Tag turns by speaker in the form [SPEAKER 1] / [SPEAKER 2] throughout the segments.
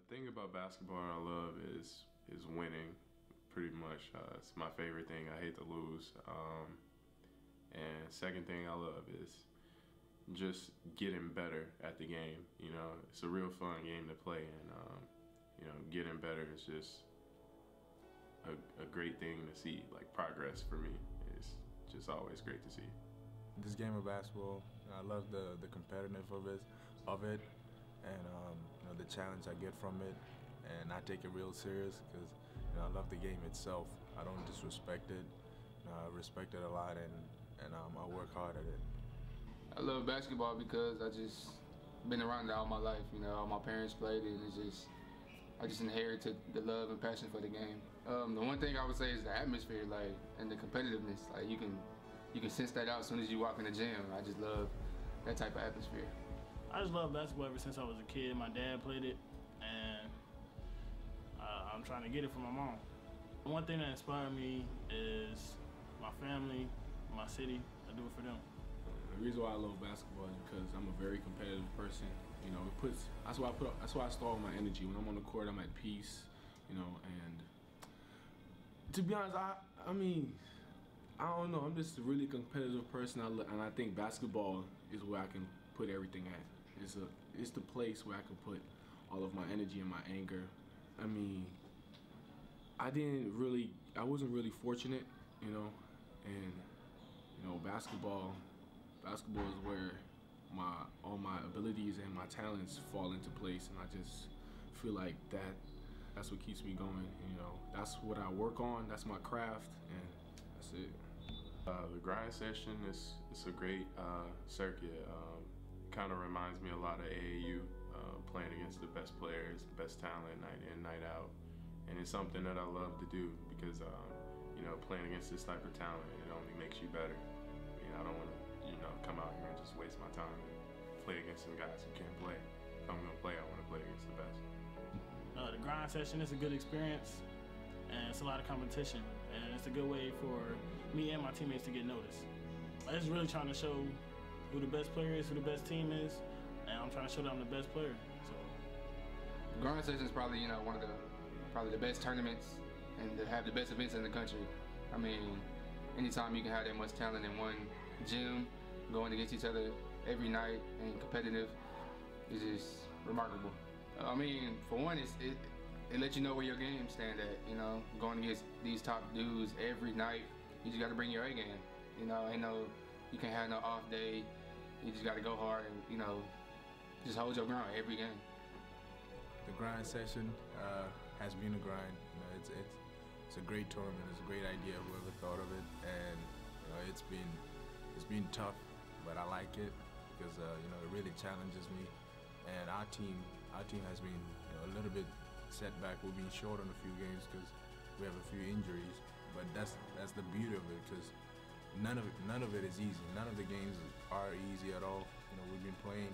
[SPEAKER 1] thing about basketball I love is winning. Pretty much, it's my favorite thing. I hate to lose. And second thing I love is just getting better at the game. You know, it's a real fun game to play, and you know, getting better is just a great thing to see. Like progress for me is just always great to see.
[SPEAKER 2] This game of basketball, I love the competitiveness of it, and you know, the challenge I get from it, and I take it real serious because you know, I love the game itself. I don't disrespect it. You know, I respect it a lot, and I work hard at it.
[SPEAKER 3] I love basketball because I just been around it all my life. You know, all my parents played it, and I just inherited the love and passion for the game. The one thing I would say is the atmosphere, like, and the competitiveness. Like, you can sense that out as soon as you walk in the gym. I just love that type of atmosphere.
[SPEAKER 4] I just love basketball ever since I was a kid. My dad played it, and I'm trying to get it from my mom. One thing that inspired me is my family, my city. I do it for them.
[SPEAKER 5] The reason why I love basketball is because I'm a very competitive person. You know, that's why I store all my energy. When I'm on the court, I'm at peace. You know, and to be honest, I mean, I don't know. I'm just a really competitive person, and I think basketball is where I can put everything at. It's the place where I can put all of my energy and my anger. I mean, I wasn't really fortunate, you know, and you know, basketball is where all my abilities and my talents fall into place, and I just feel like that's what keeps me going. You know, that's what I work on. That's my craft, and that's it.
[SPEAKER 1] The grind session is a great circuit. Kind of reminds me a lot of AAU, playing against the best players, best talent, night in, night out, and it's something that I love to do because you know, playing against this type of talent, it only makes you better. You know, I don't want to, you know, come out here and just waste my time and play against some guys who can't play. If I'm gonna play, I want to play against the best.
[SPEAKER 4] The grind session is a good experience, and it's a lot of competition, and it's a good way for me and my teammates to get noticed. I'm just really trying to show who the best player is, who the best team is, and I'm trying to show that I'm the best player. So,
[SPEAKER 3] the grind session is probably, you know, one of the best tournaments and to have the best events in the country. I mean, anytime you can have that much talent in one gym, going against each other every night and competitive, is just remarkable. I mean, for one, it lets you know where your game stand at. You know, going against these top dudes every night, you just got to bring your A game. You know, you can't have no off day. You just got to go hard and, you know, just hold your ground every game.
[SPEAKER 2] The grind session has been a grind. You know, it's a great tournament. It's a great idea. Whoever thought of it, and you know, it's been tough, but I like it because you know, it really challenges me. And our team has been, you know, a little bit setback. We've been short on a few games because we have a few injuries. But that's the beauty of it, because none of it is easy. None of the games are easy at all. You know, we've been playing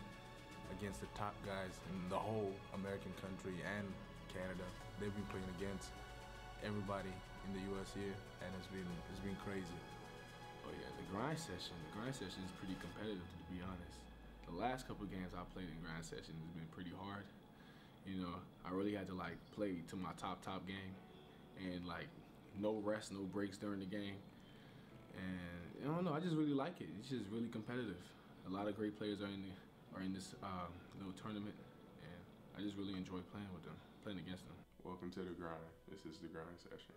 [SPEAKER 2] against the top guys in the whole American country and Canada. They've been playing against everybody in the U.S. here, and it's been crazy.
[SPEAKER 5] Oh yeah, the grind session is pretty competitive, to be honest. The last couple of games I played in grind session has been pretty hard. You know, I really had to like play to my top game, and like no rest, no breaks during the game. And I don't know, I just really like it. It's just really competitive. A lot of great players are in this little tournament, and I just really enjoy playing with them, playing against them.
[SPEAKER 1] Welcome to the grind. This is the grind session.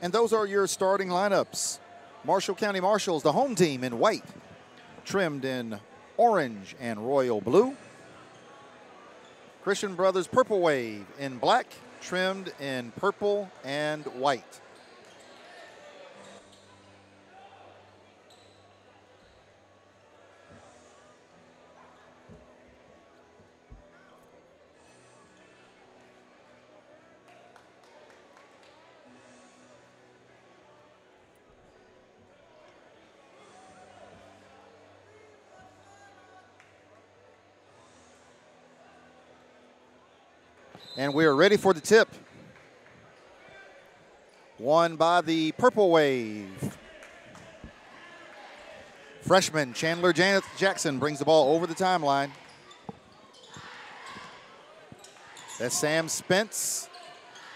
[SPEAKER 6] And those are your starting lineups. Marshall County Marshals, the home team in white, trimmed in orange and royal blue. Christian Brothers Purple Wave in black, trimmed in purple and white. And we are ready for the tip. Won by the Purple Wave. Freshman Chandler Jackson brings the ball over the timeline. That's Sam Spence.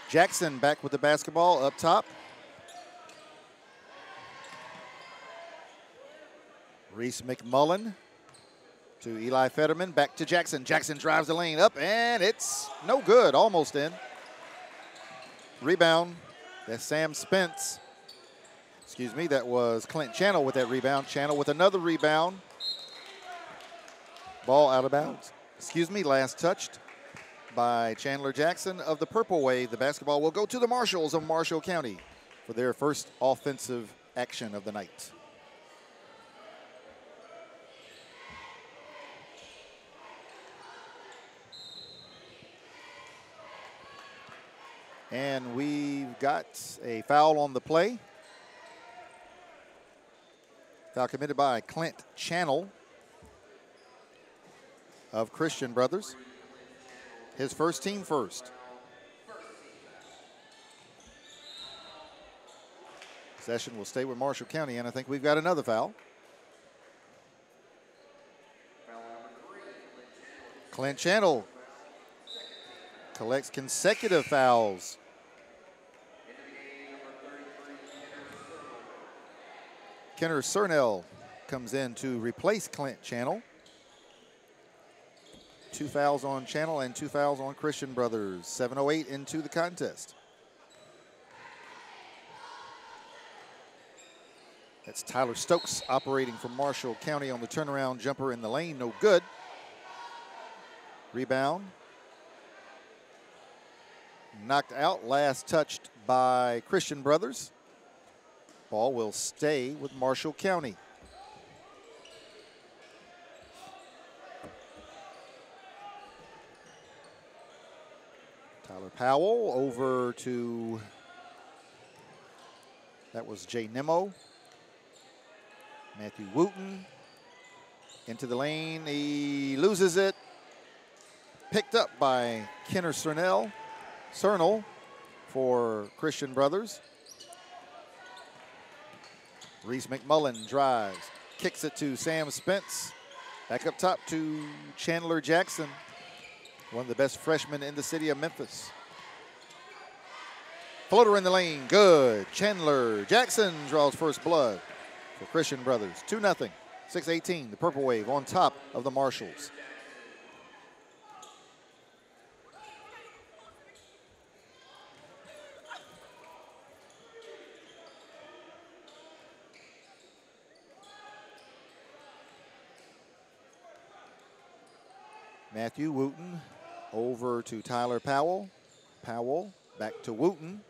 [SPEAKER 6] Jackson back with the basketball up top. Reese McMullen to Eli Fetterman, back to Jackson. Jackson drives the lane up, and it's no good, almost in. Rebound, that's Sam Spence. Excuse me, that was Clint Channel with that rebound. Channel with another rebound. Ball out of bounds. Excuse me, last touched by Chandler Jackson of the Purple Wave. The basketball will go to the Marshals of Marshall County for their first offensive action of the night. And we've got a foul on the play. Foul committed by Clint Channel of Christian Brothers. His first team first. Possession will stay with Marshall County, and I think we've got another foul. Clint Channel collects consecutive fouls. Kenner Cernell comes in to replace Clint Channel. 2 fouls on Channel and 2 fouls on Christian Brothers. 7:08 into the contest. That's Tyler Stokes operating from Marshall County on the turnaround jumper in the lane. No good. Rebound. Knocked out, last touched by Christian Brothers. Ball will stay with Marshall County. Tyler Powell over to, that was Jay Nimmo. Matthew Wooten into the lane. He loses it. Picked up by Kenner Cernell for Christian Brothers. Reese McMullen drives, kicks it to Sam Spence. Back up top to Chandler Jackson, one of the best freshmen in the city of Memphis. Floater in the lane, good. Chandler Jackson draws first blood for Christian Brothers. 2-0, 6:18, the Purple Wave on top of the Marshals. Matthew Wooten over to Tyler Powell. Powell back to Wooten.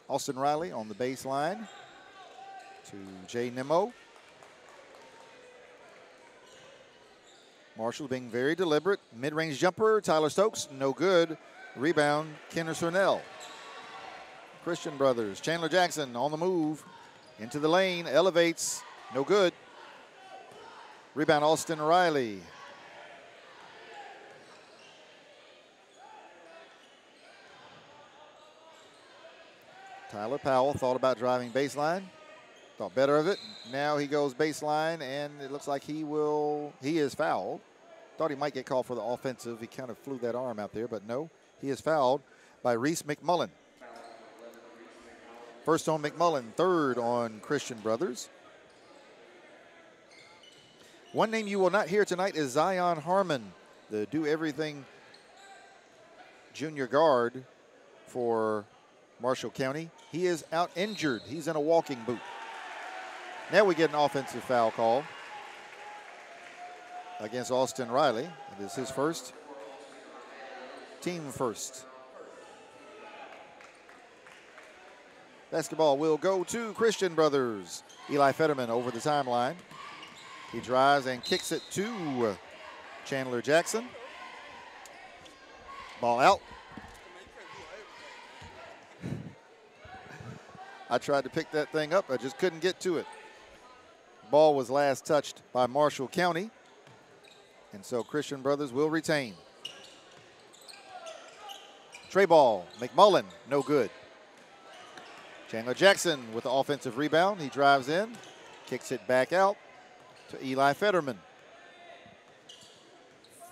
[SPEAKER 6] Austin Riley on the baseline to Jay Nimmo. Marshall being very deliberate. Mid-range jumper, Tyler Stokes, no good. Rebound, Kenner Cernell. Christian Brothers, Chandler Jackson on the move. Into the lane, elevates, no good. Rebound, Austin Riley. Tyler Powell thought about driving baseline, thought better of it. Now he goes baseline, and it looks like he is fouled. Thought he might get called for the offensive. He kind of flew that arm out there, but no, he is fouled by Reese McMullen. First on McMullen, third on Christian Brothers. One name you will not hear tonight is Zion Harmon, the do-everything junior guard for Marshall County. He is out injured. He's in a walking boot. Now we get an offensive foul call against Austin Riley. It is his first. Team first. Basketball will go to Christian Brothers. Eli Fetterman over the timeline. He drives and kicks it to Chandler Jackson. Ball out. I tried to pick that thing up. I just couldn't get to it. Ball was last touched by Marshall County. And so Christian Brothers will retain. Tray ball. McMullen, no good. Chandler Jackson with the offensive rebound. He drives in, kicks it back out to Eli Fetterman.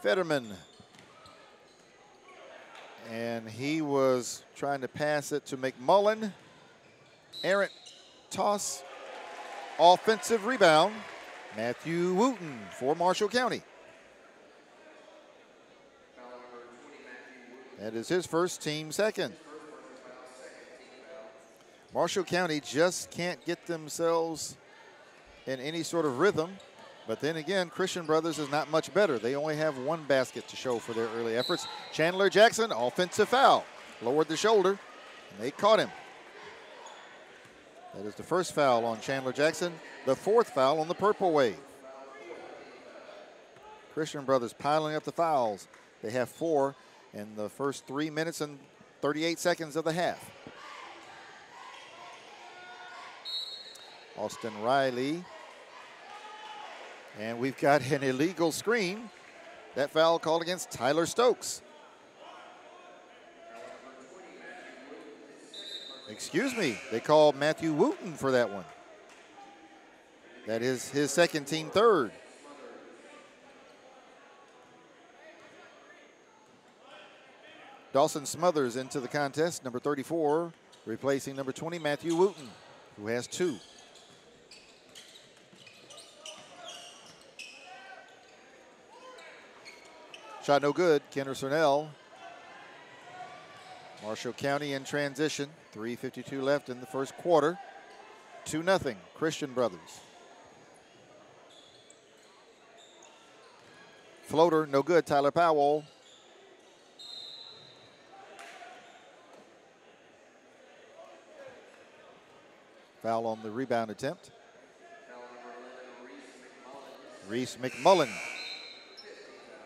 [SPEAKER 6] Fetterman. And he was trying to pass it to McMullen. Errant toss. Offensive rebound. Matthew Wooten for Marshall County. That is his first, team second. Marshall County just can't get themselves in any sort of rhythm. But then again, Christian Brothers is not much better. They only have one basket to show for their early efforts. Chandler Jackson, offensive foul. Lowered the shoulder, and they caught him. That is the first foul on Chandler Jackson, the fourth foul on the Purple Wave. Christian Brothers piling up the fouls. They have 4 in the first 3 minutes and 38 seconds of the half. Austin Riley. And we've got an illegal screen. That foul called against Tyler Stokes. Excuse me, they called Matthew Wooten for that one. That is his second, team third. Dawson Smothers into the contest, number 34, replacing number 20, Matthew Wooten, who has 2. Shot no good, Kenner Cernell. Marshall County in transition, 3:52 left in the first quarter. 2-0, Christian Brothers. Floater, no good, Tyler Powell. Foul on the rebound attempt. Reese McMullen.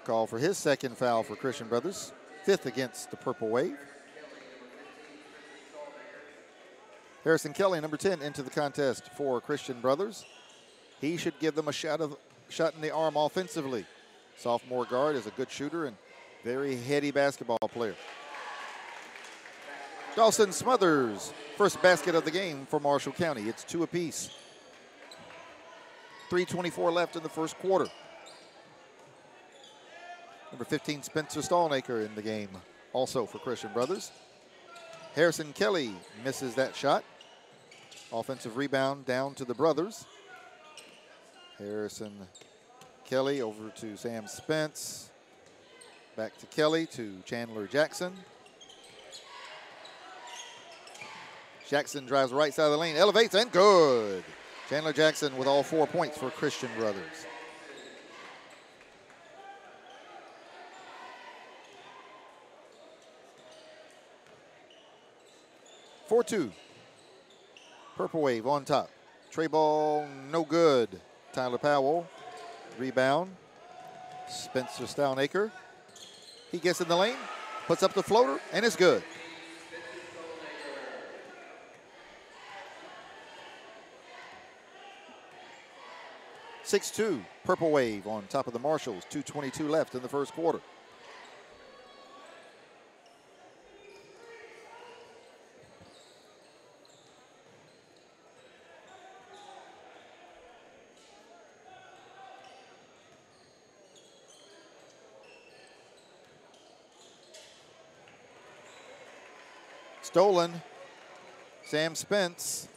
[SPEAKER 6] Call for his second foul for Christian Brothers. 5th against the Purple Wave. Harrison Kelly, number 10, into the contest for Christian Brothers. He should give them a shot in the arm offensively. Sophomore guard is a good shooter and very heady basketball player. Dawson Smothers, first basket of the game for Marshall County. It's 2 apiece. 3:24 left in the first quarter. Number 15, Spencer Stallnaker in the game, also for Christian Brothers. Harrison Kelly misses that shot. Offensive rebound down to the Brothers. Harrison Kelly over to Sam Spence. Back to Kelly to Chandler Jackson. Jackson drives right side of the lane, elevates, and good. Chandler Jackson with all 4 points for Christian Brothers. (4-2). Purple Wave on top. Tray ball, no good. Tyler Powell. Rebound. Spencer Stallnaker. He gets in the lane, puts up the floater, and it's good. (6-2). Purple Wave on top of the Marshalls. 2:22 left in the first quarter. Stolen. Sam Spence.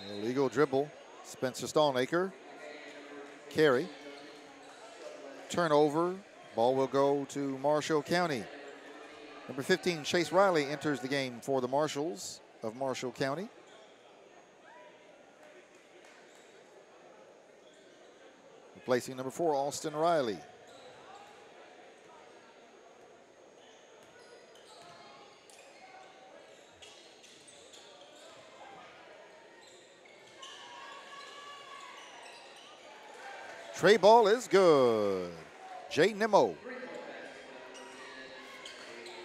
[SPEAKER 6] Illegal dribble. Spencer Stallnaker. Carry. Turnover. Ball will go to Marshall County. Number 15, Chase Riley, enters the game for the Marshals of Marshall County. Replacing number 4, Austin Riley. Tray ball is good. Jay Nimmo.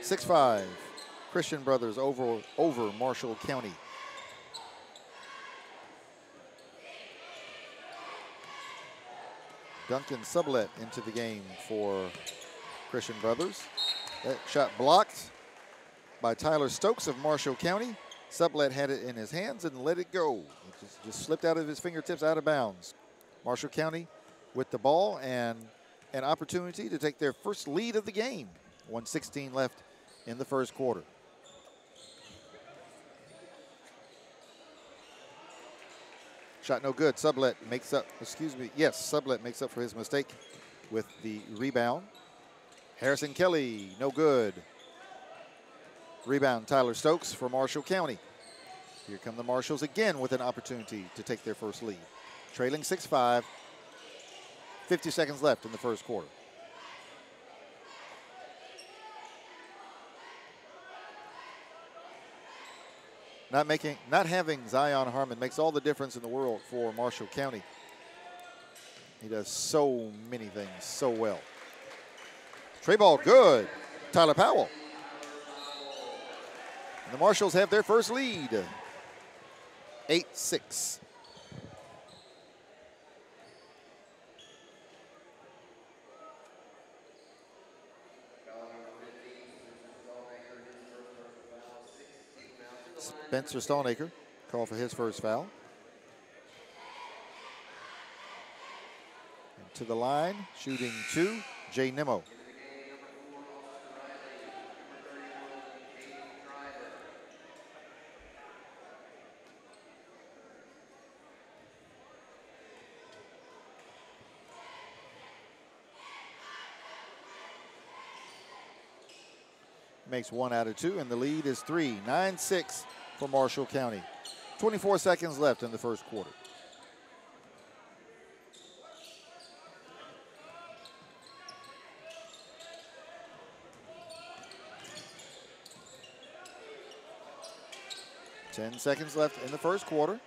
[SPEAKER 6] 6'5", Christian Brothers over Marshall County. Duncan Sublette into the game for Christian Brothers. That shot blocked by Tyler Stokes of Marshall County. Sublette had it in his hands and let it go. It just slipped out of his fingertips, out of bounds. Marshall County with the ball and an opportunity to take their first lead of the game. 1:16 left in the first quarter. Shot no good. Sublette makes up, Sublette makes up for his mistake with the rebound. Harrison Kelly, no good. Rebound, Tyler Stokes for Marshall County. Here come the Marshals again with an opportunity to take their first lead. Trailing 6-5, 50 seconds left in the first quarter. Not having Zion Harmon makes all the difference in the world for Marshall County. He does so many things so well. Tray ball, good. Tyler Powell. And the Marshals have their first lead. 8-6. Spencer Stallnaker called for his first foul. And to the line, shooting 2, Jay Nimmo. Makes 1 out of 2, and the lead is 3. 9-6 for Marshall County. 24 seconds left in the first quarter. Ten seconds left in the first quarter.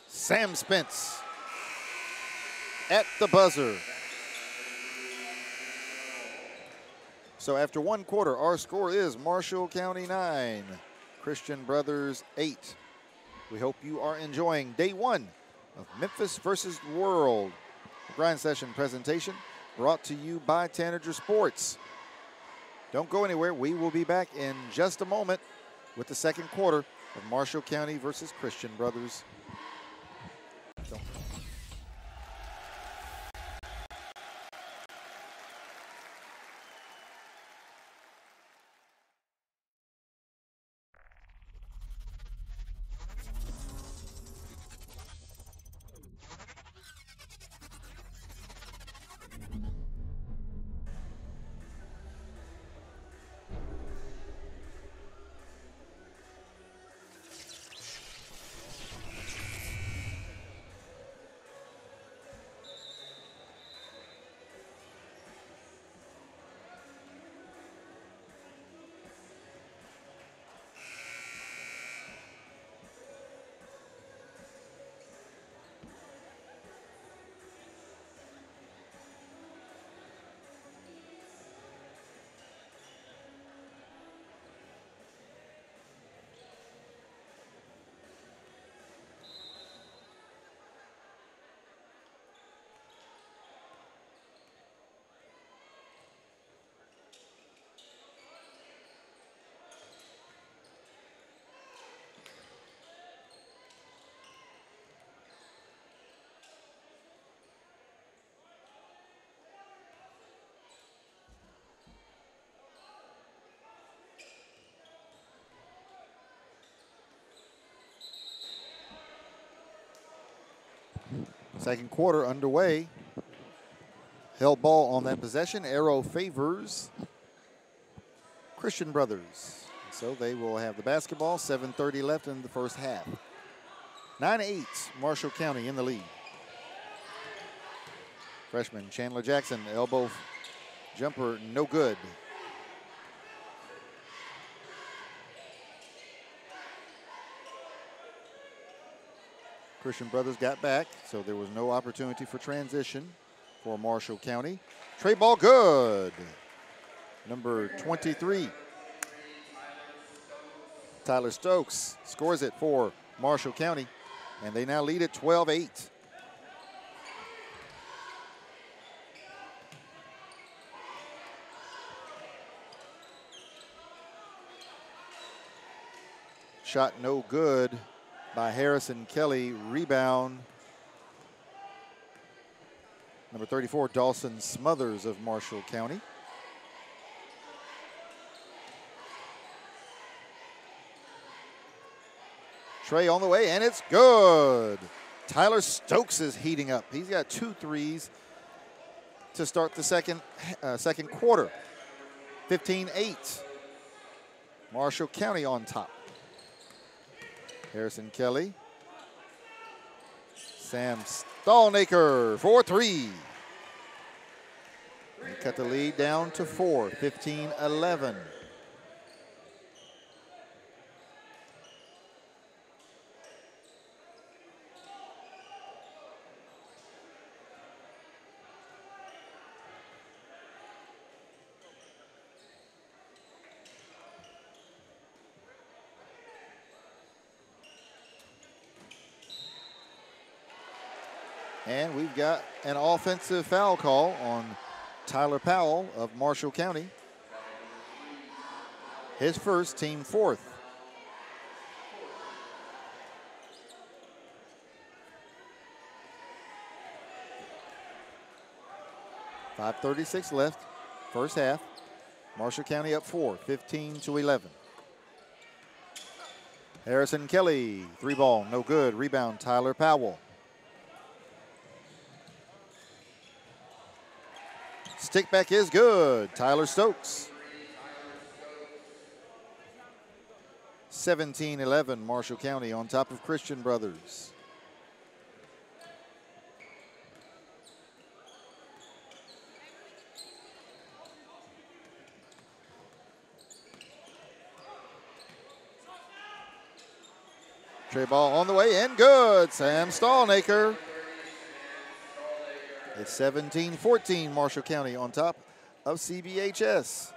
[SPEAKER 6] Sam Spence at the buzzer. So after one quarter, our score is Marshall County 9, Christian Brothers 8. We hope you are enjoying day 1 of Memphis versus World. The grind session presentation brought to you by Tanager Sports. Don't go anywhere. We will be back in just a moment with the second quarter of Marshall County versus Christian Brothers. Second quarter underway. Held ball on that possession. Arrow favors Christian Brothers. So they will have the basketball. 7:30 left in the first half. 9-8, Marshall County in the lead. Freshman Chandler Jackson, elbow jumper, no good. Christian Brothers got back, so there was no opportunity for transition for Marshall County. Tray ball good. Number 23. Tyler Stokes scores it for Marshall County, and they now lead at 12-8. Shot no good by Harrison Kelly. Rebound, number 34, Dawson Smothers of Marshall County. Trey on the way, and it's good. Tyler Stokes is heating up. He's got 2 threes to start the second quarter. 15-8. Marshall County on top. Harrison Kelly. Sam Stallnaker for 3. And cut the lead down to 4, 15-11. And we've got an offensive foul call on Tyler Powell of Marshall County. His first, team 4th. .536 left, first half. Marshall County up 4, 15-11. Harrison Kelly, 3 ball, no good. Rebound, Tyler Powell. Stick back is good. Tyler Stokes. 17-11, Marshall County on top of Christian Brothers. Trey ball on the way and good. Sam Stallnaker. It's 17-14, Marshall County on top of CBHS.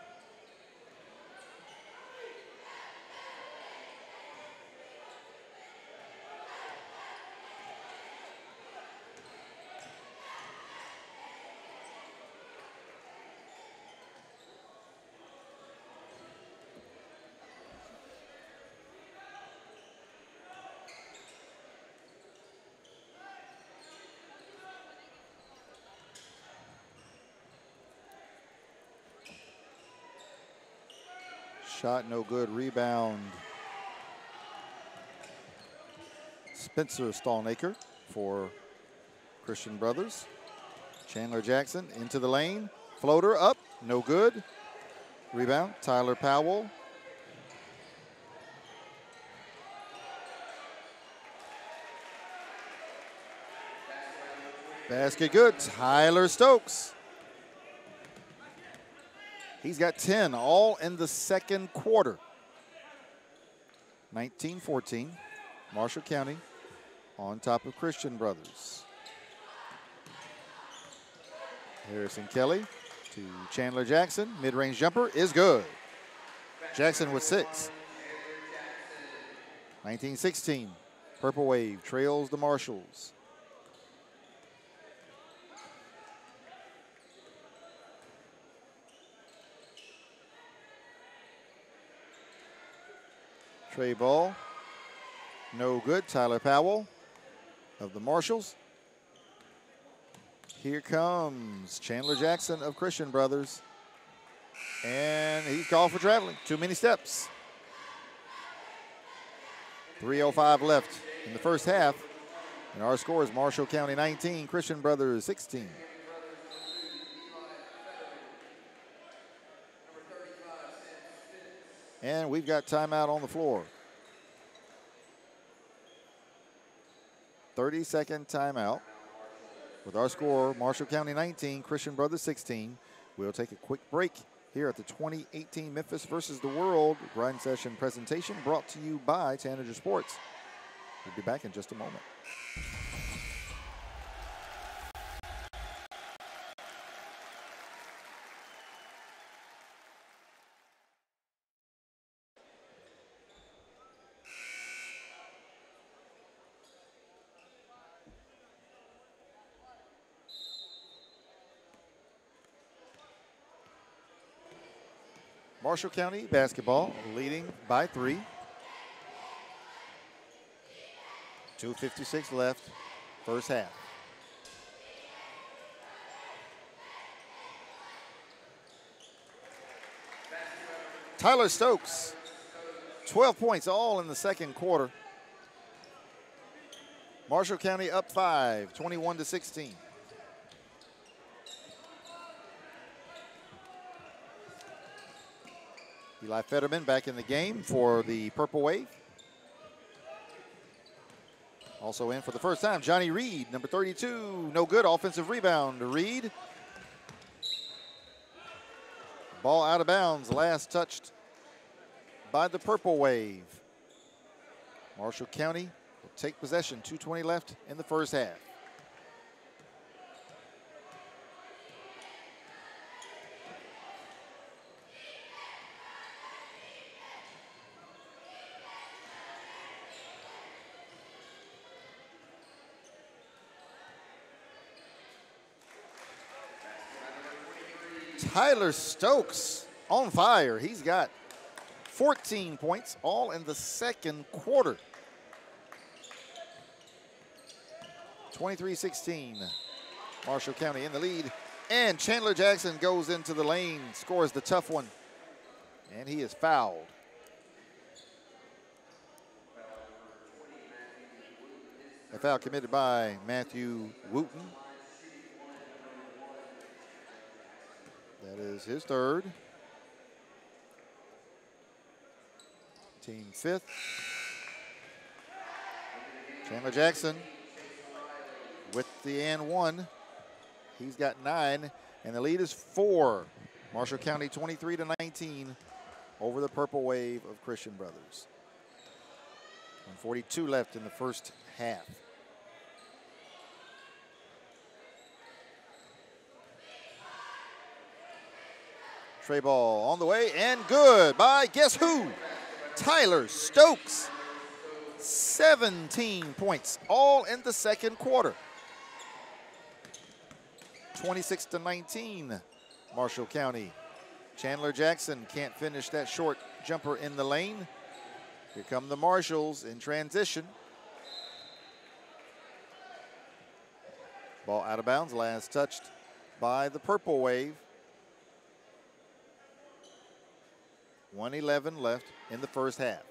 [SPEAKER 6] Shot no good. Rebound, Spencer Stallnaker for Christian Brothers. Chandler Jackson into the lane. Floater up, no good. Rebound, Tyler Powell. Basket good. Tyler Stokes. He's got 10, all in the second quarter. 19-14, Marshall County on top of Christian Brothers. Harrison Kelly to Chandler Jackson. Mid-range jumper is good. Jackson with 6. 19-16, Purple Wave trails the Marshalls. Trey ball, no good. Tyler Powell of the Marshalls. Here comes Chandler Jackson of Christian Brothers. And he's called for traveling. Too many steps. 3:05 left in the first half. And our score is Marshall County 19, Christian Brothers 16. And we've got timeout on the floor. 30-second timeout. With our score, Marshall County 19, Christian Brothers 16. We'll take a quick break here at the 2018 Memphis versus the World Grind Session presentation brought to you by Tanager Sports. We'll be back in just a moment. Marshall County basketball leading by 3. 2:56 left, first half. Tyler Stokes, 12 points all in the second quarter. Marshall County up 5, 21-16. Eli Fetterman back in the game for the Purple Wave. Also in for the first time, Johnny Reed, number 32. No good, offensive rebound to Reed. Ball out of bounds, last touched by the Purple Wave. Marshall County will take possession, 2:20 left in the first half. Tyler Stokes on fire. He's got 14 points, all in the second quarter. 23-16. Marshall County in the lead. And Chandler Jackson goes into the lane, scores the tough one. And he is fouled. A foul committed by Matthew Wooten. That is his third. Team fifth. Chandler Jackson with the and one. He's got 9, and the lead is 4. Marshall County 23-19 over the Purple Wave of Christian Brothers. 1:42 left in the first half. Tray ball on the way, and good by guess who? Tyler Stokes. 17 points, all in the second quarter. 26-19, Marshall County. Chandler Jackson can't finish that short jumper in the lane. Here come the Marshalls in transition. Ball out of bounds, last touched by the Purple Wave. 1:11 left in the first half.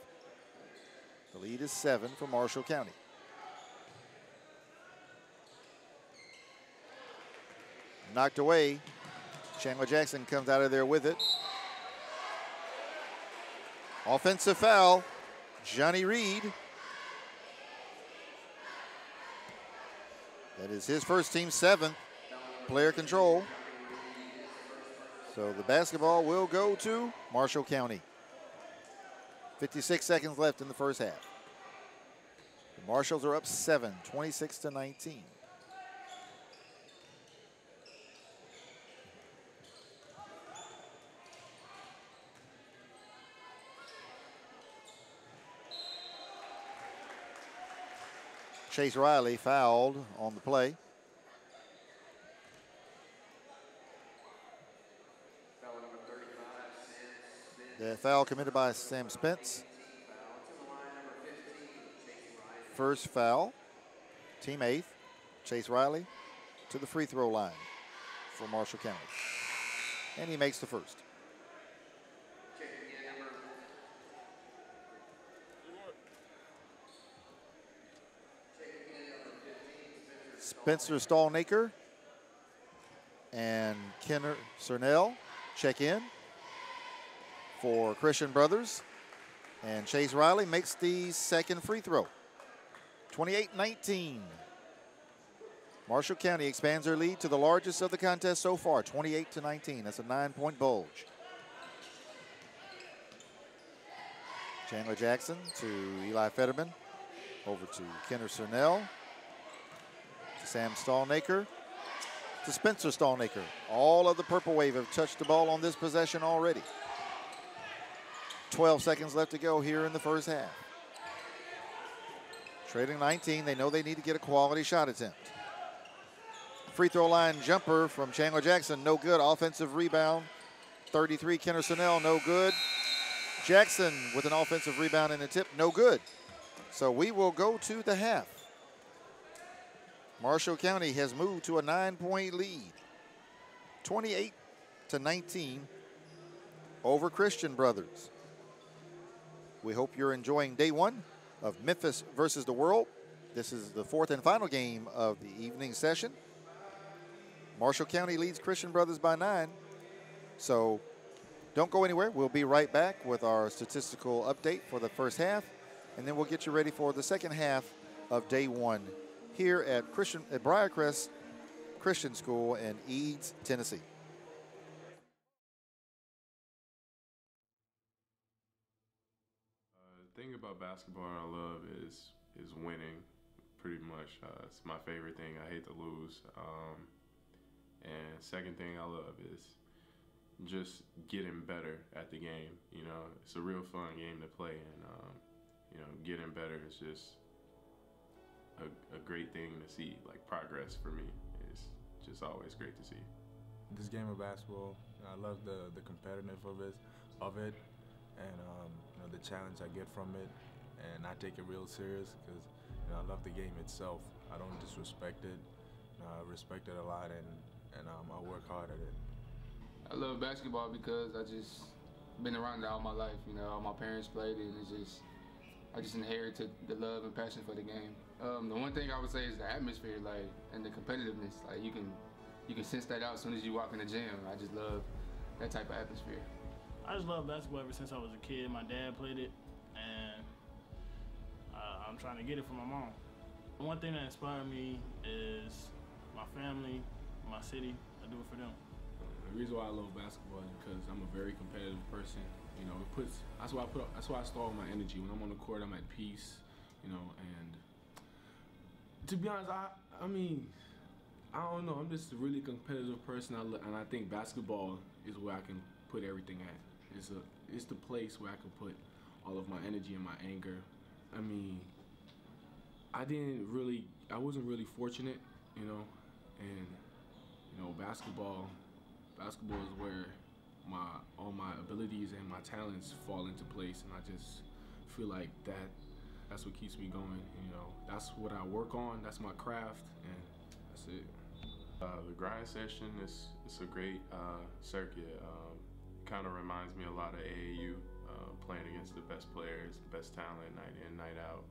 [SPEAKER 6] The lead is 7 for Marshall County. Knocked away. Chandler Jackson comes out of there with it. Offensive foul, Johnny Reed. That is his first, team 7th. Player control. So the basketball will go to Marshall County. 56 seconds left in the first half. The Marshalls are up 7, 26-19. Chase Riley fouled on the play. The foul committed by Sam Spence. First foul, team 8th. Chase Riley to the free throw line for Marshall County. And he makes the first. Spencer Stallnaker and Kenner Cernell check in for Christian Brothers. And Chase Riley makes the second free throw. 28-19. Marshall County expands their lead to the largest of the contest so far, 28-19. That's a 9-point bulge. Chandler Jackson to Eli Fetterman. Over to Kenner Cernell. To Sam Stallnaker. To Spencer Stallnaker. All of the Purple Wave have touched the ball on this possession already. 12 seconds left to go here in the first half. Trailing 19, they know they need to get a quality shot attempt. Free throw line jumper from Chandler Jackson, no good. Offensive rebound, 33, Kenner Cernell, no good. Jackson with an offensive rebound and a tip, no good. So we will go to the half. Marshall County has moved to a 9-point lead. 28-19 over Christian Brothers. We hope you're enjoying day one of Memphis versus the World. This is the fourth and final game of the evening session. Marshall County leads Christian Brothers by 9. So don't go anywhere. We'll be right back with our statistical update for the first half, and then we'll get you ready for the second half of day one here at Briarcrest Christian School in Eads, Tennessee.
[SPEAKER 1] The thing about basketball I love is winning, pretty much. It's my favorite thing. I hate to lose. And second thing I love is just getting better at the game. You know, it's a real fun game to play, and you know, getting better is just a great thing to see. Like, progress for me is just always great to see.
[SPEAKER 2] This game of basketball, I love the competitiveness of it, and you know, the challenge I get from it, and I take it real serious because, you know, I love the game itself. I don't disrespect it. I respect it a lot, and I work hard at it.
[SPEAKER 3] I love basketball because I just been around it all my life. You know, all my parents played it, and I just inherited the love and passion for the game. The one thing I would say is the atmosphere, like, and the competitiveness. Like, you can sense that out as soon as you walk in the gym. I just love that type of atmosphere.
[SPEAKER 4] I just love basketball ever since I was a kid. My dad played it, and I'm trying to get it from my mom. One thing that inspired me is my family, my city. I do it for them.
[SPEAKER 5] The reason why I love basketball is because I'm a very competitive person. You know, that's why I store my energy. When I'm on the court, I'm at peace. You know, and to be honest, I mean, I don't know. I'm just a really competitive person, and I think basketball is where I can put everything at. It's the place where I can put all of my energy and my anger. I mean, I wasn't really fortunate, you know, and you know, basketball is where all my abilities and my talents fall into place, and I just feel like that's what keeps me going. You know, that's what I work on. That's my craft, and that's it.
[SPEAKER 1] The grind session is a great circuit. Kind of reminds me a lot of AAU, playing against the best players, best talent, night in, night out,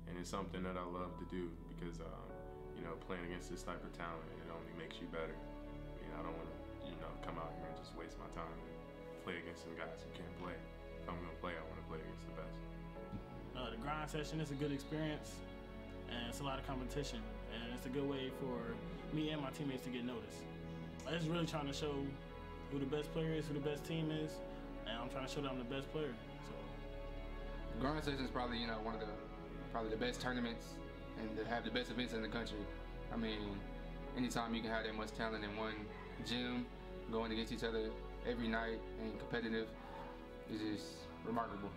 [SPEAKER 1] and it's something that I love to do because you know, playing against this type of talent, it only makes you better. You know, I don't want to, you know, come out here and just waste my time and play against some guys who can't play. If I'm gonna play, I want to play against the best.
[SPEAKER 4] The grind session is a good experience, and it's a lot of competition, and it's a good way for me and my teammates to get noticed. I'm just really trying to show who the best player is, who the best team is, and I'm trying to show that I'm the best player. So,
[SPEAKER 3] Grind session is probably, you know, one of the best tournaments and to have the best events in the country. I mean, anytime you can have that much talent in one gym, going against each other every night and competitive, is just remarkable.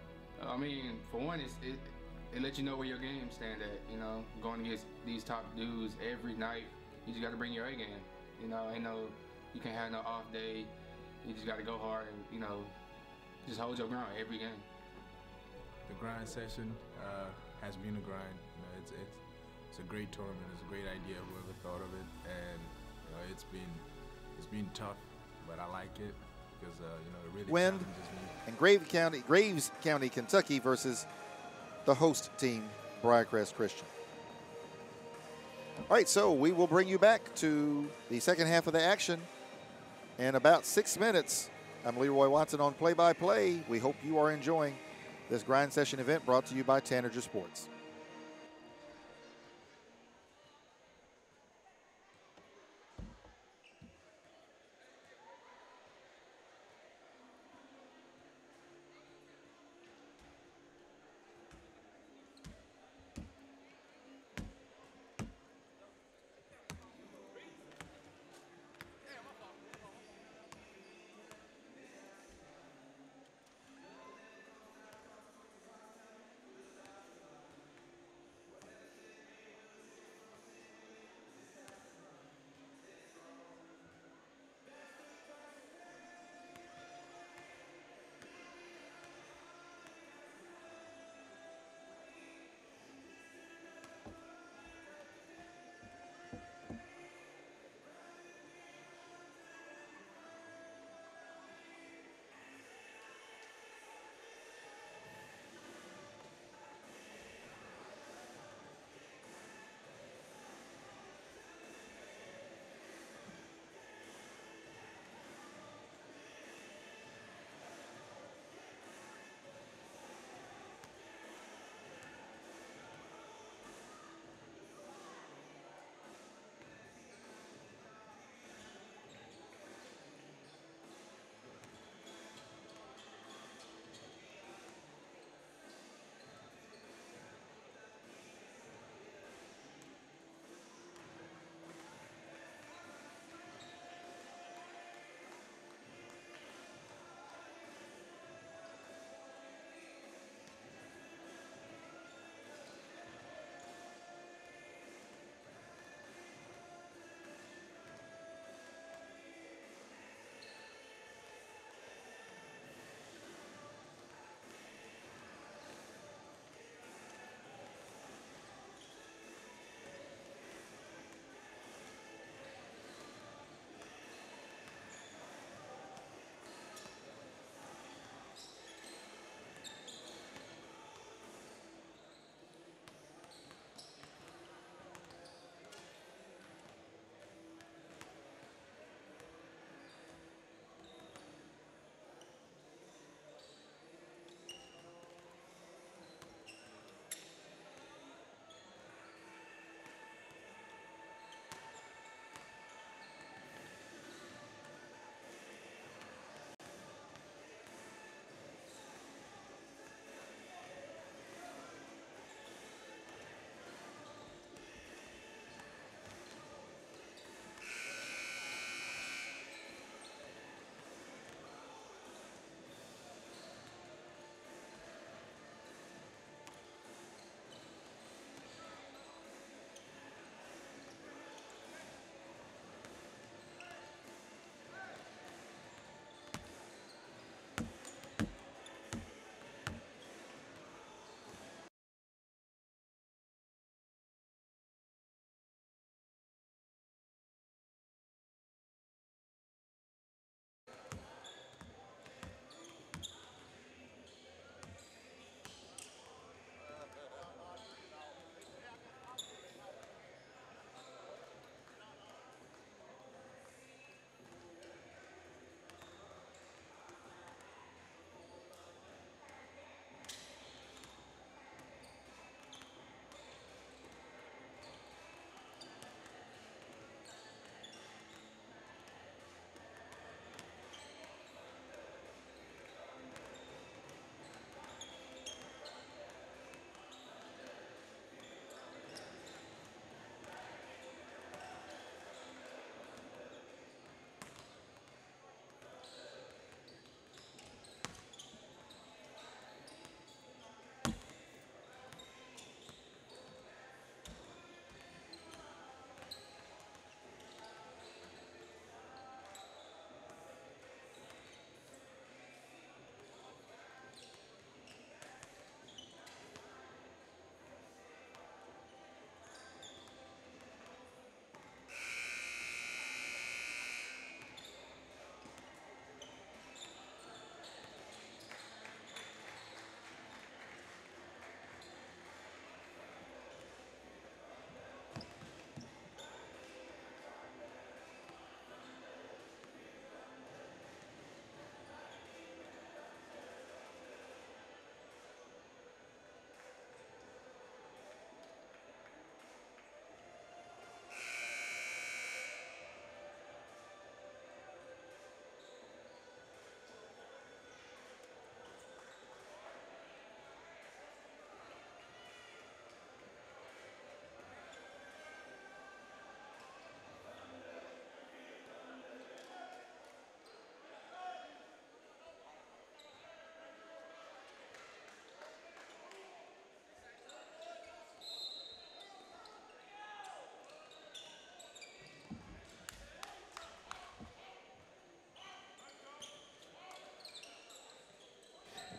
[SPEAKER 3] I mean, for one, it lets you know where your game stand at. You know, going against these top dudes every night, you just got to bring your A game. You know, you can't have no off day. You just got to go hard and, you know, just hold your ground every game.
[SPEAKER 2] The grind session has been a grind. You know, it's a great tournament. It's a great idea. Whoever thought of it, and you know, it's been tough, but I like it because you know, it really
[SPEAKER 6] Wind
[SPEAKER 2] challenges me.
[SPEAKER 6] and Graves County, Kentucky versus the host team, Briarcrest Christian. All right, so we will bring you back to the second half of the action in about 6 minutes. I'm Leroy Watson on play-by-play. We hope you are enjoying this grind session event brought to you by Tanager Sports.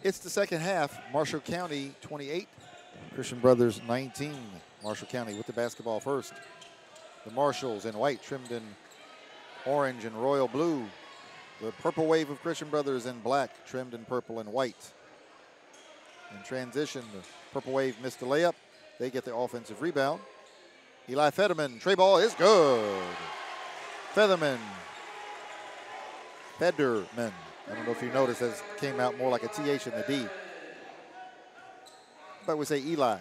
[SPEAKER 6] It's the second half. Marshall County 28, Christian Brothers 19. Marshall County with the basketball first. The Marshalls in white, trimmed in orange and royal blue. The Purple Wave of Christian Brothers in black, trimmed in purple and white. In transition, the Purple Wave missed the layup. They get the offensive rebound. Eli Federman, tray ball is good. Federman. I don't know if you noticed, that came out more like a TH in the D. But we say Eli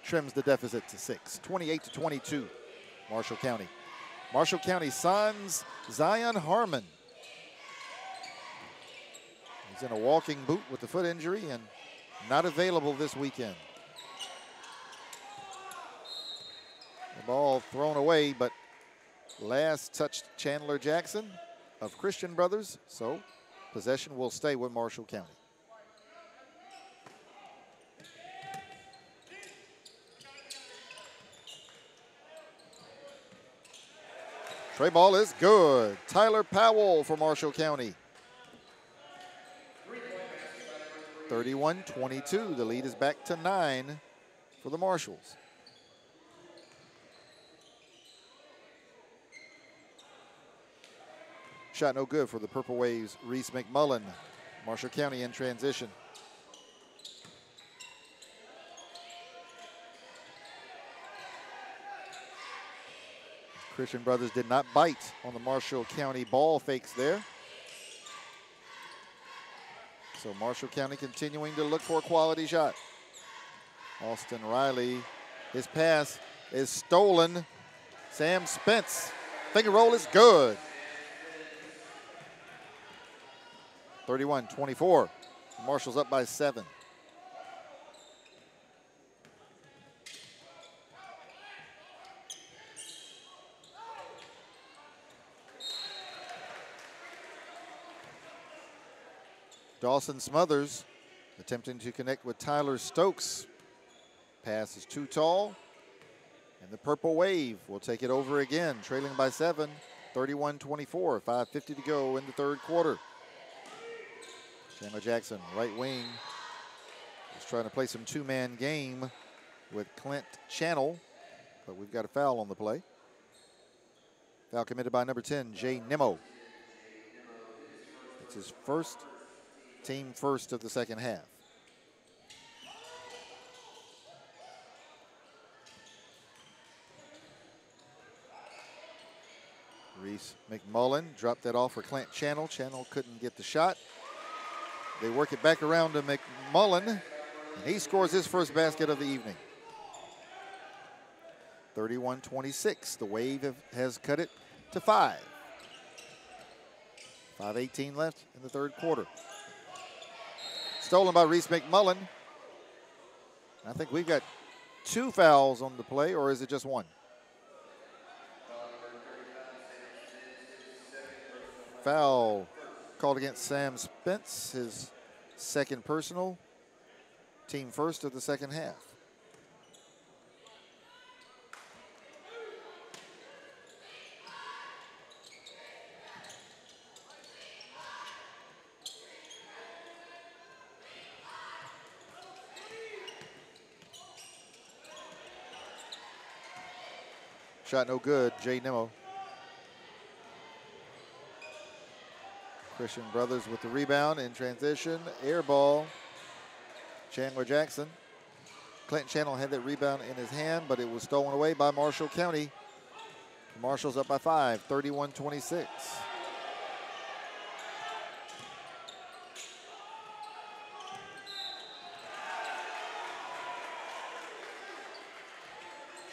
[SPEAKER 6] trims the deficit to 6, 28-22, Marshall County. Marshall County signs Zion Harmon. He's in a walking boot with the foot injury and not available this weekend. The ball thrown away, but last touched Chandler Jackson of Christian Brothers, so possession will stay with Marshall County. Tray ball is good. Tyler Powell for Marshall County. 31-22. The lead is back to 9 for the Marshalls. Shot no good for the Purple Waves. Reese McMullen. Marshall County in transition. Christian Brothers did not bite on the Marshall County ball fakes there. So Marshall County continuing to look for a quality shot. Austin Riley, his pass is stolen. Sam Spence, finger roll is good. 31-24, Marshall's up by 7. Dawson Smothers attempting to connect with Tyler Stokes. Pass is too tall. And the Purple Wave will take it over again, trailing by 7, 31-24, 5:50 to go in the third quarter. Chandler Jackson, right wing, is trying to play some two-man game with Clint Channel, but we've got a foul on the play. Foul committed by number 10, Jay Nimmo. It's his first, team first of the second half. Reese McMullen dropped that off for Clint Channel. Channel couldn't get the shot. They work it back around to McMullen, and he scores his first basket of the evening. 31-26. The Wave has cut it to 5. 5:18 left in the third quarter. Stolen by Reese McMullen. I think we've got 2 fouls on the play, or is it just 1? Foul called against Sam Spence, his second personal, team first of the second half. Shot no good, Jay Nimmo. Christian Brothers with the rebound in transition. Air ball. Chandler Jackson. Clinton Channel had that rebound in his hand, but it was stolen away by Marshall County. Marshall's up by 5, 31-26.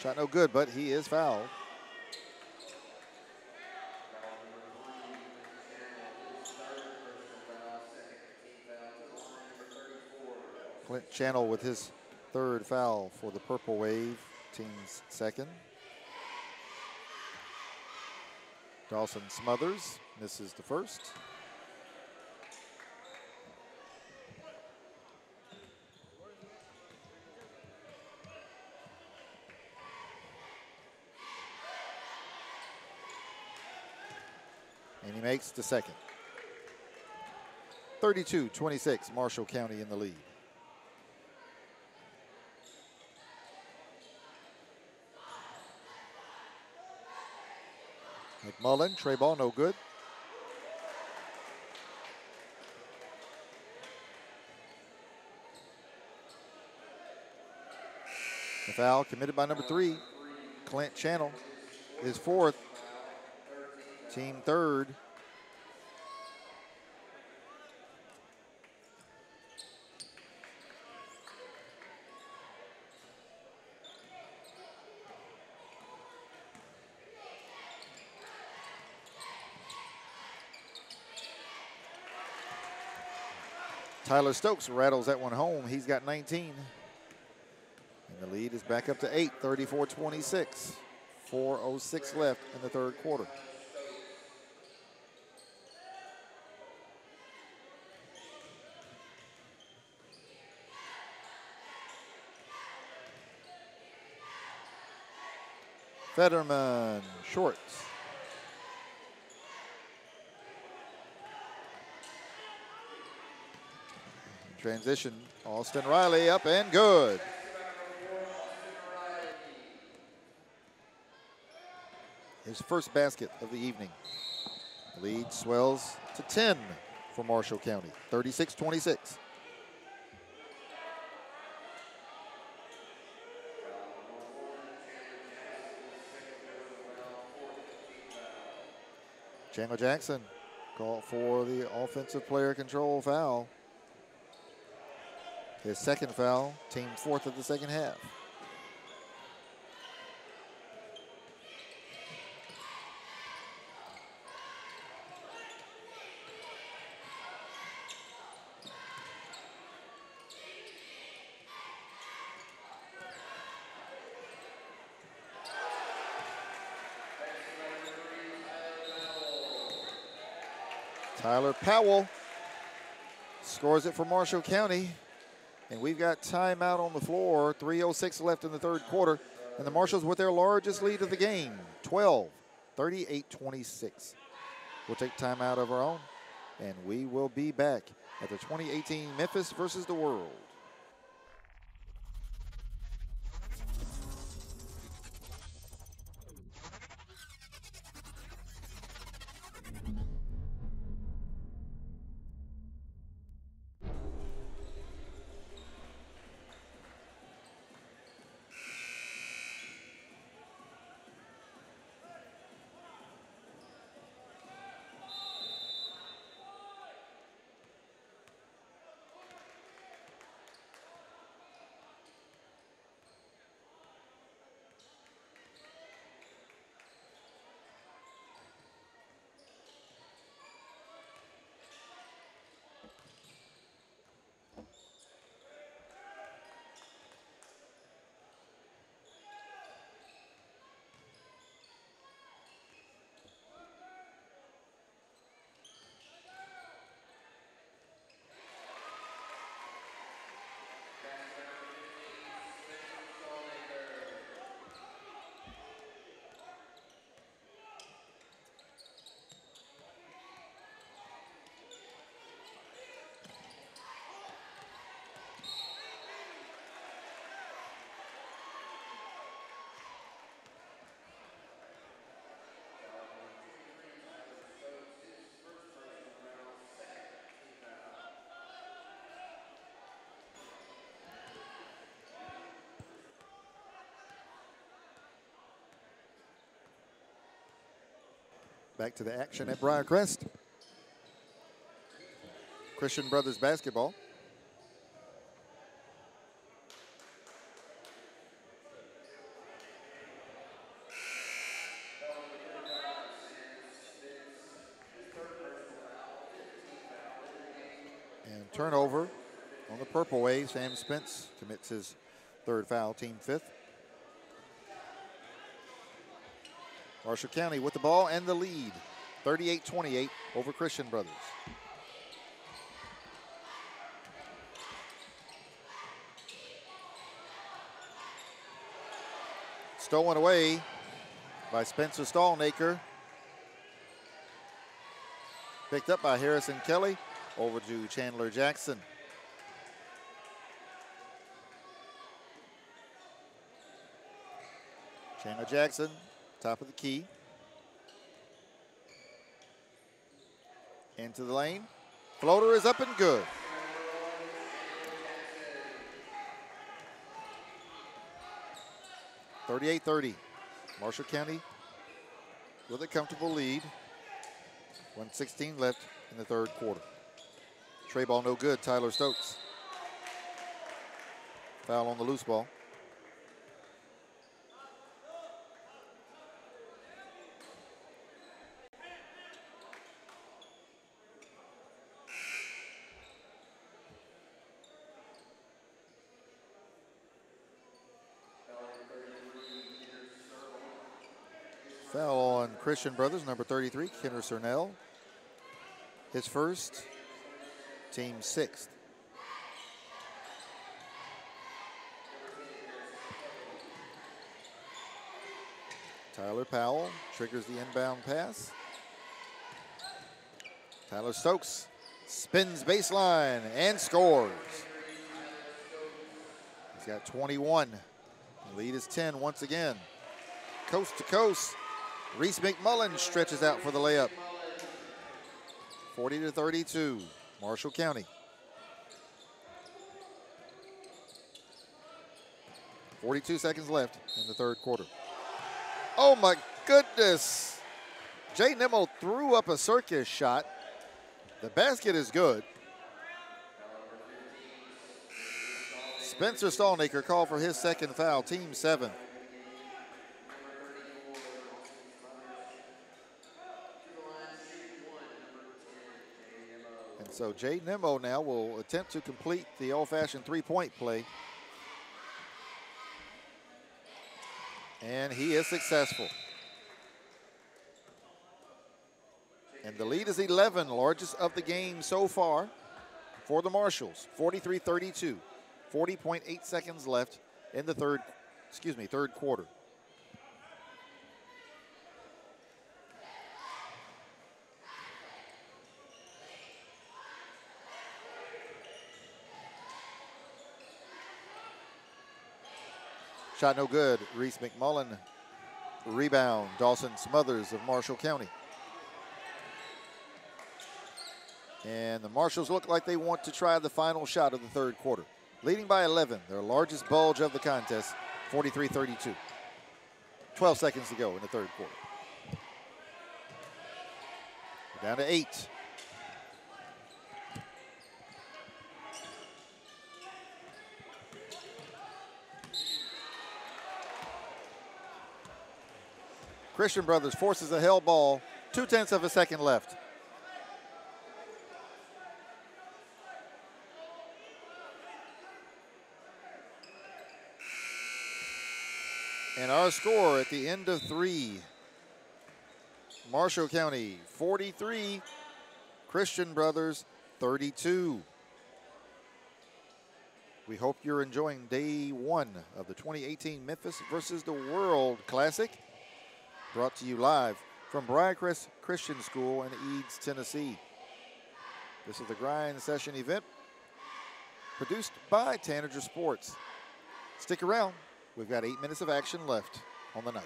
[SPEAKER 6] Shot no good, but he is fouled. Clint Channel with his third foul for the Purple Wave, team's second. Dawson Smothers misses the first. And he makes the second. 32-26, Marshall County in the lead. McMullen, tray ball, no good. The foul committed by number 3, Clint Channel, his 4th, team 3rd. Tyler Stokes rattles that one home. He's got 19. And the lead is back up to 8, 34-26. 4:06 left in the third quarter. Fetterman, short. Transition, Austin Riley up and good. His first basket of the evening. The lead swells to 10 for Marshall County, 36-26. Chandler Jackson called for the offensive player control foul. His second foul, team 4th of the second half. Tyler Powell scores it for Marshall County. And we've got timeout on the floor. 3:06 left in the third quarter. And the Marshalls with their largest lead of the game, 12, 38-26. We'll take timeout of our own. And we will be back at the 2018 Memphis versus the World. Back to the action at Briarcrest. Christian Brothers basketball. And turnover on the Purple Wave. Sam Spence commits his third foul, team 5th. Marshall County with the ball and the lead, 38-28 over Christian Brothers. Stolen away by Spencer Stallnaker. Picked up by Harrison Kelly. over to Chandler Jackson. Chandler Jackson, top of the key. Into the lane. Floater is up and good. (38-30). Marshall County with a comfortable lead. 1:16 left in the third quarter. Tray ball no good, Tyler Stokes. Foul on the loose ball. Foul on Christian Brothers, number 33, Kenner Cernell. His first, team sixth. Tyler Powell triggers the inbound pass. Tyler Stokes spins baseline and scores. He's got 21. The lead is 10 once again. Coast to coast. Reese McMullen stretches out for the layup. 40-32, Marshall County. 42 seconds left in the third quarter. Oh my goodness. Jay Nimmo threw up a circus shot. The basket is good. Spencer Stallnaker called for his second foul, team 7. And so Jay Nimmo now will attempt to complete the old-fashioned three-point play. And he is successful. And the lead is 11, largest of the game so far for the Marshalls. 43-32, 40.8 seconds left in the third quarter. Shot no good. Reese McMullen. Rebound. Dawson Smothers of Marshall County. And the Marshalls look like they want to try the final shot of the third quarter. Leading by 11, their largest bulge of the contest, 43-32. 12 seconds to go in the third quarter. We're down to 8. Christian Brothers forces a held ball, 0.2 of a second left. And our score at the end of 3, Marshall County 43, Christian Brothers 32. We hope you're enjoying day 1 of the 2018 Memphis versus the World Classic, brought to you live from Briarcrest Christian School in Eads, Tennessee. This is the Grind Session event produced by Tanager Sports. Stick around. We've got 8 minutes of action left on the night.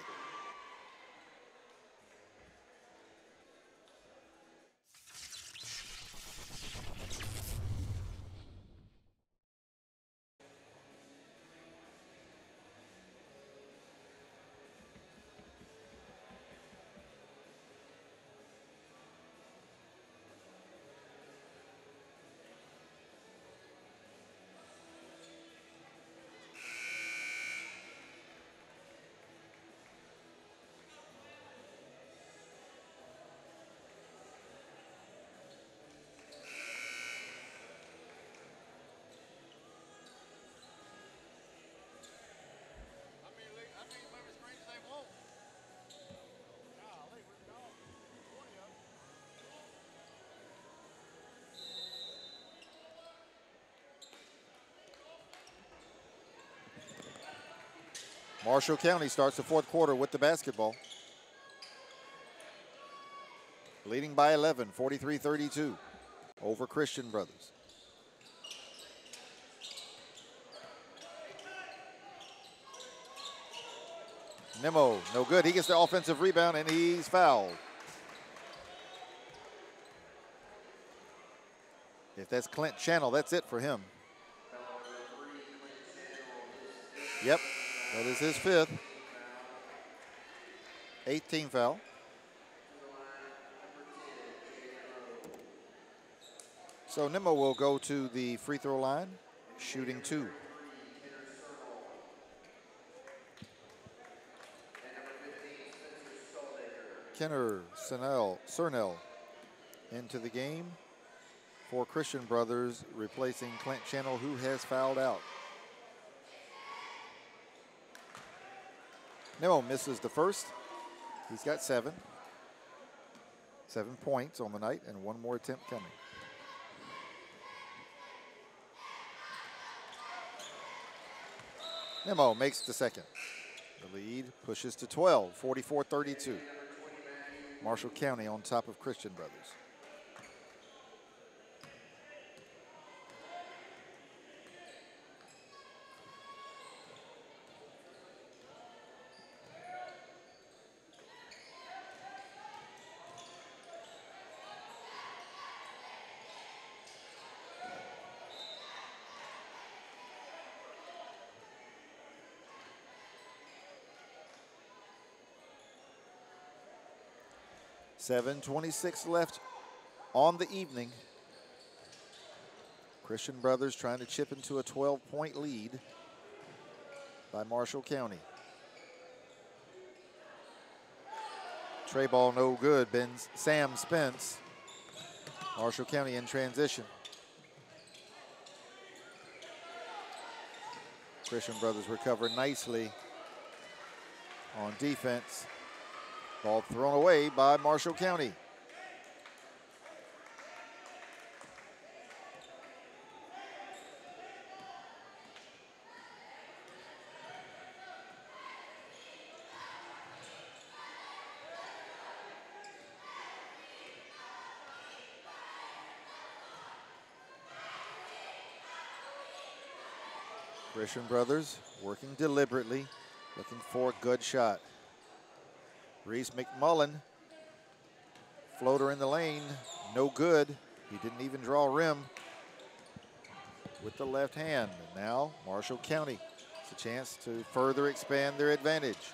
[SPEAKER 6] Marshall County starts the fourth quarter with the basketball. Leading by 11, 43-32. over Christian Brothers. Nemo, no good. He gets the offensive rebound, and he's fouled. If that's Clint Channel, that's it for him. Yep, that is his 5th. 8th team foul. So Nemo will go to the free throw line, shooting 2. Kenner Cernell into the game for Christian Brothers, replacing Clint Channel, who has fouled out. Nemo misses the first. He's got 7. 7 points on the night, and one more attempt coming. Nemo makes the second. The lead pushes to 12, 44-32. Marshall County on top of Christian Brothers. .26 left on the evening. Christian Brothers trying to chip into a 12-point lead by Marshall County. Tray ball no good. Sam Spence. Marshall County in transition. Christian Brothers recover nicely on defense. Ball thrown away by Marshall County. Christian Brothers working deliberately, looking for a good shot. Reese McMullen, floater in the lane, no good. He didn't even draw rim with the left hand. And now Marshall County, it's a chance to further expand their advantage.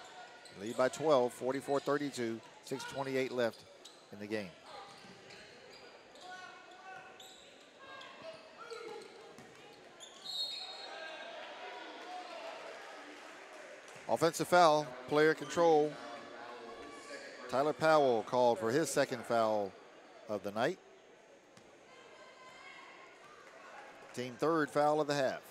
[SPEAKER 6] Lead by 12, 44-32, 6:28 left in the game. Offensive foul, player control. Tyler Powell called for his second foul of the night. Team 3rd foul of the half.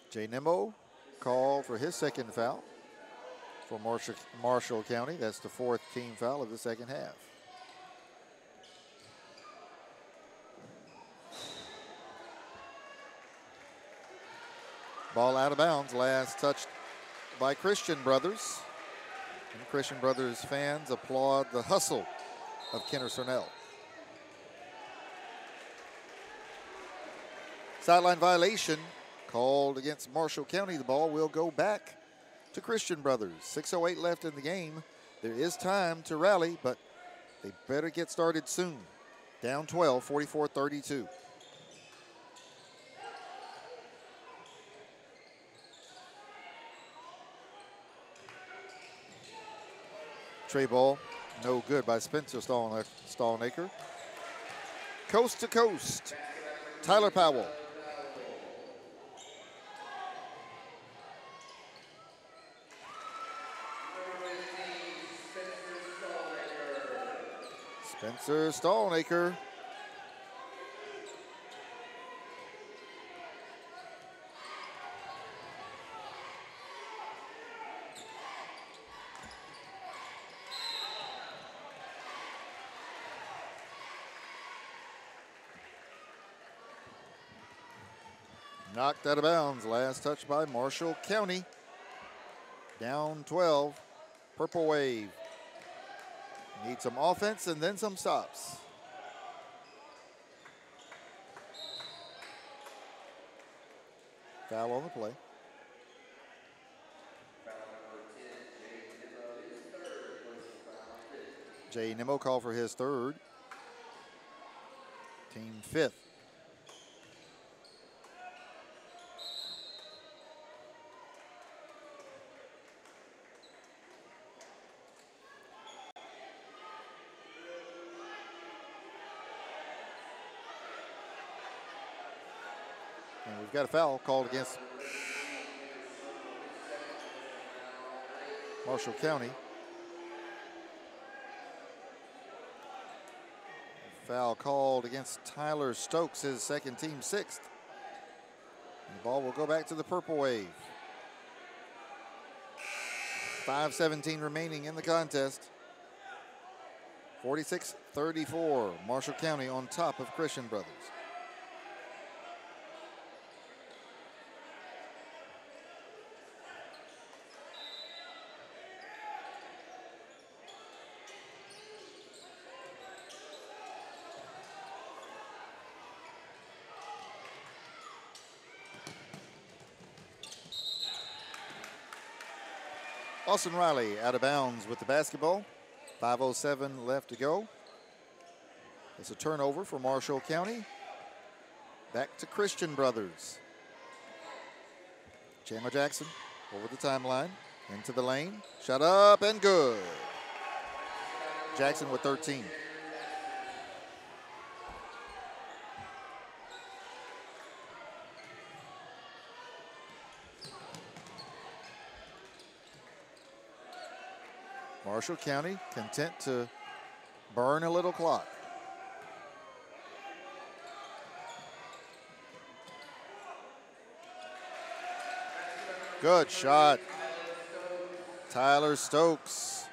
[SPEAKER 6] Jay Nemo called for his second foul for Marshall County. That's the 4th team foul of the second half. Ball out of bounds, last touched by Christian Brothers. And Christian Brothers fans applaud the hustle of Kenner Cernell. Sideline violation called against Marshall County. The ball will go back to Christian Brothers. 6:08 left in the game. There is time to rally, but they better get started soon. Down 12, 44-32. Tray ball, no good by Spencer Stallnaker. Coast to coast, Tyler Powell. Spencer Stallnaker. Knocked out of bounds. Last touch by Marshall County. Down 12. Purple Wave. Need some offense and then some stops. Foul on the play. Jay Nimmo called for his third. Team fifth. And we've got a foul called against Marshall County. Foul called against Tyler Stokes, his second, team sixth. And the ball will go back to the Purple Wave. 5:17 remaining in the contest. 46-34, Marshall County on top of Christian Brothers. Austin Riley out of bounds with the basketball. 5:07 left to go. It's a turnover for Marshall County. Back to Christian Brothers. Chandler Jackson over the timeline, into the lane. Shot up and good. Jackson with 13. Marshall County content to burn a little clock. Good shot. Tyler Stokes.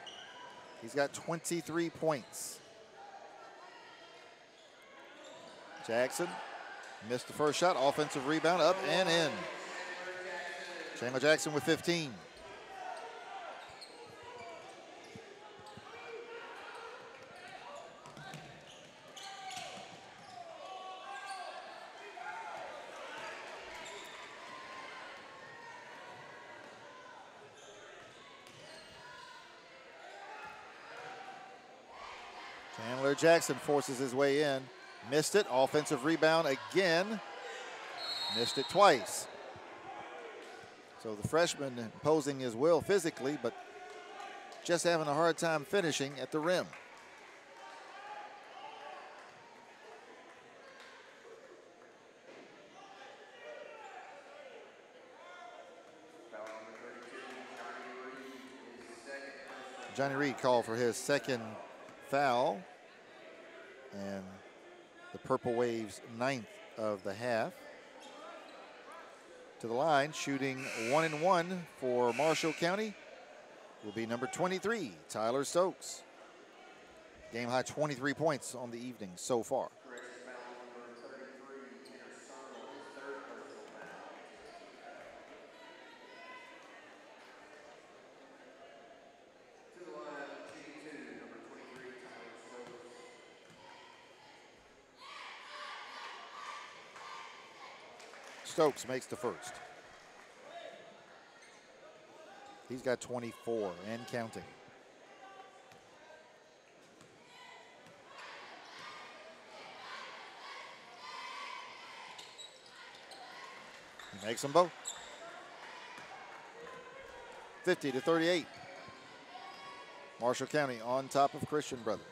[SPEAKER 6] He's got 23 points. Jackson missed the first shot. Offensive rebound, up and in. Chandler Jackson with 15. Chandler Jackson forces his way in. Missed it. Offensive rebound again. Missed it twice. So the freshman imposing his will physically, but just having a hard time finishing at the rim. Johnny Reed called for his second foul, and the Purple Waves' 9th of the half. To the line, shooting 1 and 1 for Marshall County will be number 23, Tyler Stokes. Game high 23 points on the evening so far. Stokes makes the first. He's got 24 and counting. He makes them both. 50-38. Marshall County on top of Christian Brothers.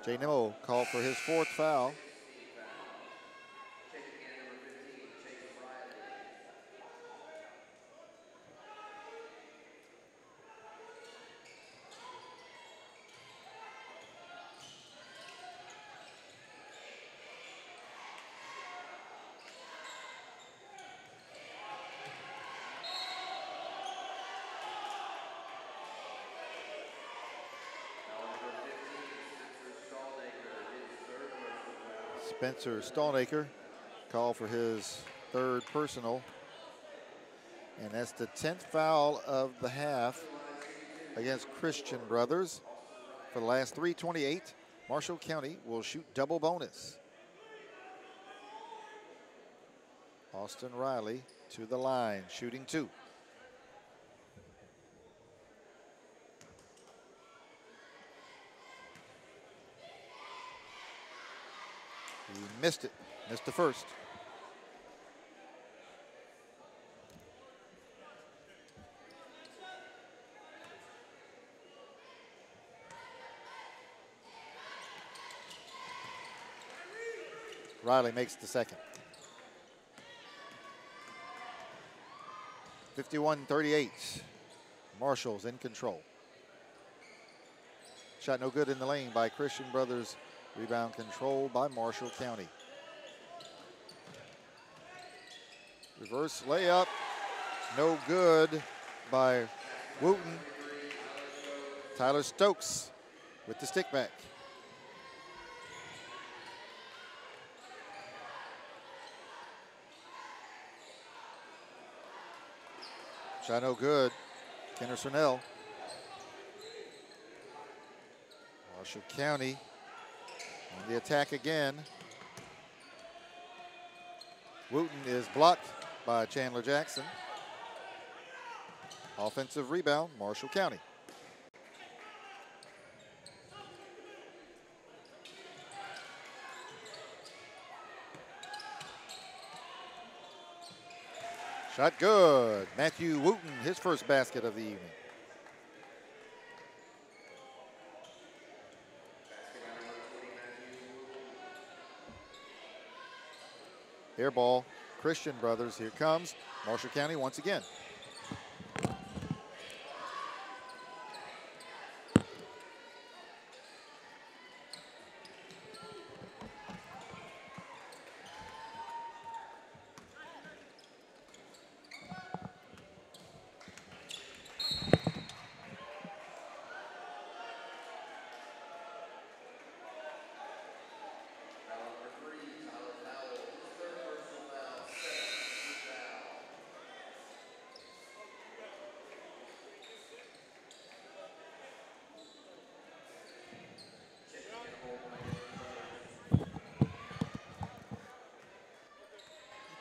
[SPEAKER 6] Jay Nimmo called for his 4th foul. Spencer Stallnaker called for his third personal. And that's the 10th foul of the half against Christian Brothers. For the last 3:28, Marshall County will shoot double bonus. Austin Riley to the line, shooting 2. He missed it, missed the first. Riley makes the second. 51-38. Marshall's in control. Shot no good in the lane by Christian Brothers. Rebound controlled by Marshall County. Reverse layup. No good by Wooten. Tyler Stokes with the stick back. Shot no good. Kenner Cernell. Marshall County on the attack again. Wooten is blocked by Chandler Jackson. Offensive rebound, Marshall County. Shot good. Matthew Wooten, his first basket of the evening. Air ball, Christian Brothers. Here comes Marshall County once again.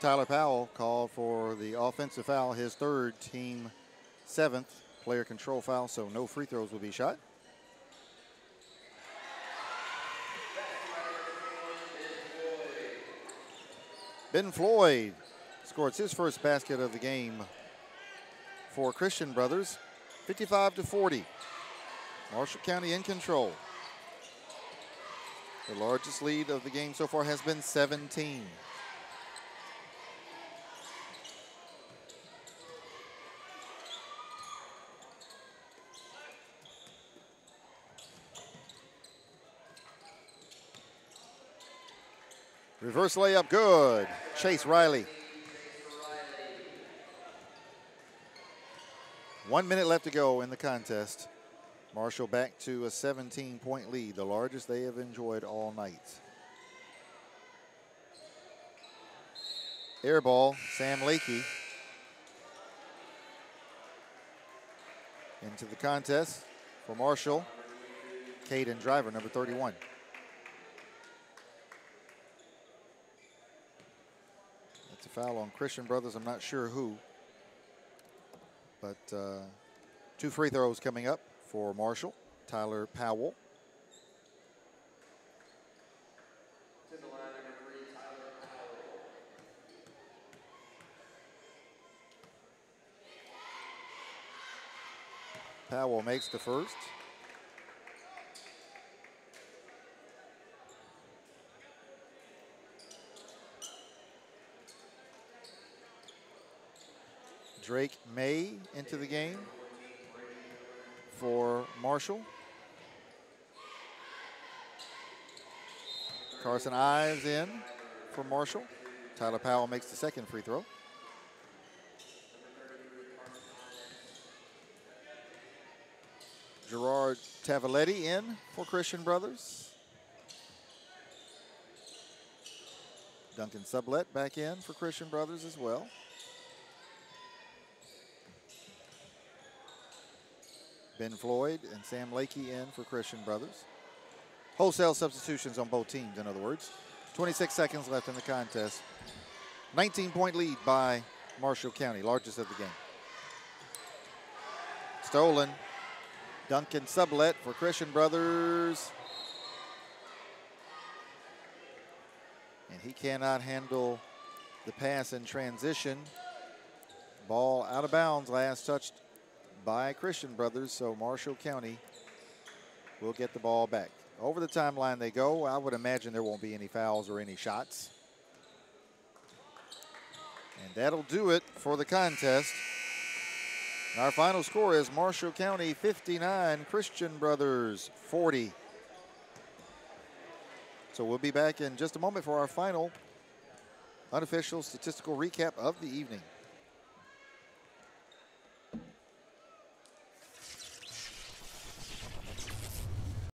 [SPEAKER 6] Tyler Powell called for the offensive foul, his third, team 7th player control foul, so no free throws will be shot. Ben Floyd scores his first basket of the game for Christian Brothers, 55-40. Marshall County in control. The largest lead of the game so far has been 17. Reverse layup, good. Chase Riley. 1 minute left to go in the contest. Marshall back to a 17-point lead, the largest they have enjoyed all night. Air ball, Sam Lakey. Into the contest for Marshall. Caden Driver, number 31. Foul on Christian Brothers, I'm not sure who. But 2 free throws coming up for Marshall. Tyler Powell. To the line, number 3, Tyler Powell. Powell makes the first. Drake May into the game for Marshall. Carson Ives in for Marshall. Tyler Powell makes the second free throw. Gerard Tavaletti in for Christian Brothers. Duncan Sublette back in for Christian Brothers as well. Ben Floyd and Sam Lakey in for Christian Brothers. Wholesale substitutions on both teams, in other words. 26 seconds left in the contest. 19-point lead by Marshall County, largest of the game. Stolen. Duncan Sublette for Christian Brothers. And he cannot handle the pass in transition. Ball out of bounds, last touched by Christian Brothers, so Marshall County will get the ball back. Over the timeline they go. I would imagine there won't be any fouls or any shots. And that'll do it for the contest. Our final score is Marshall County 59, Christian Brothers 40. So we'll be back in just a moment for our final unofficial statistical recap of the evening.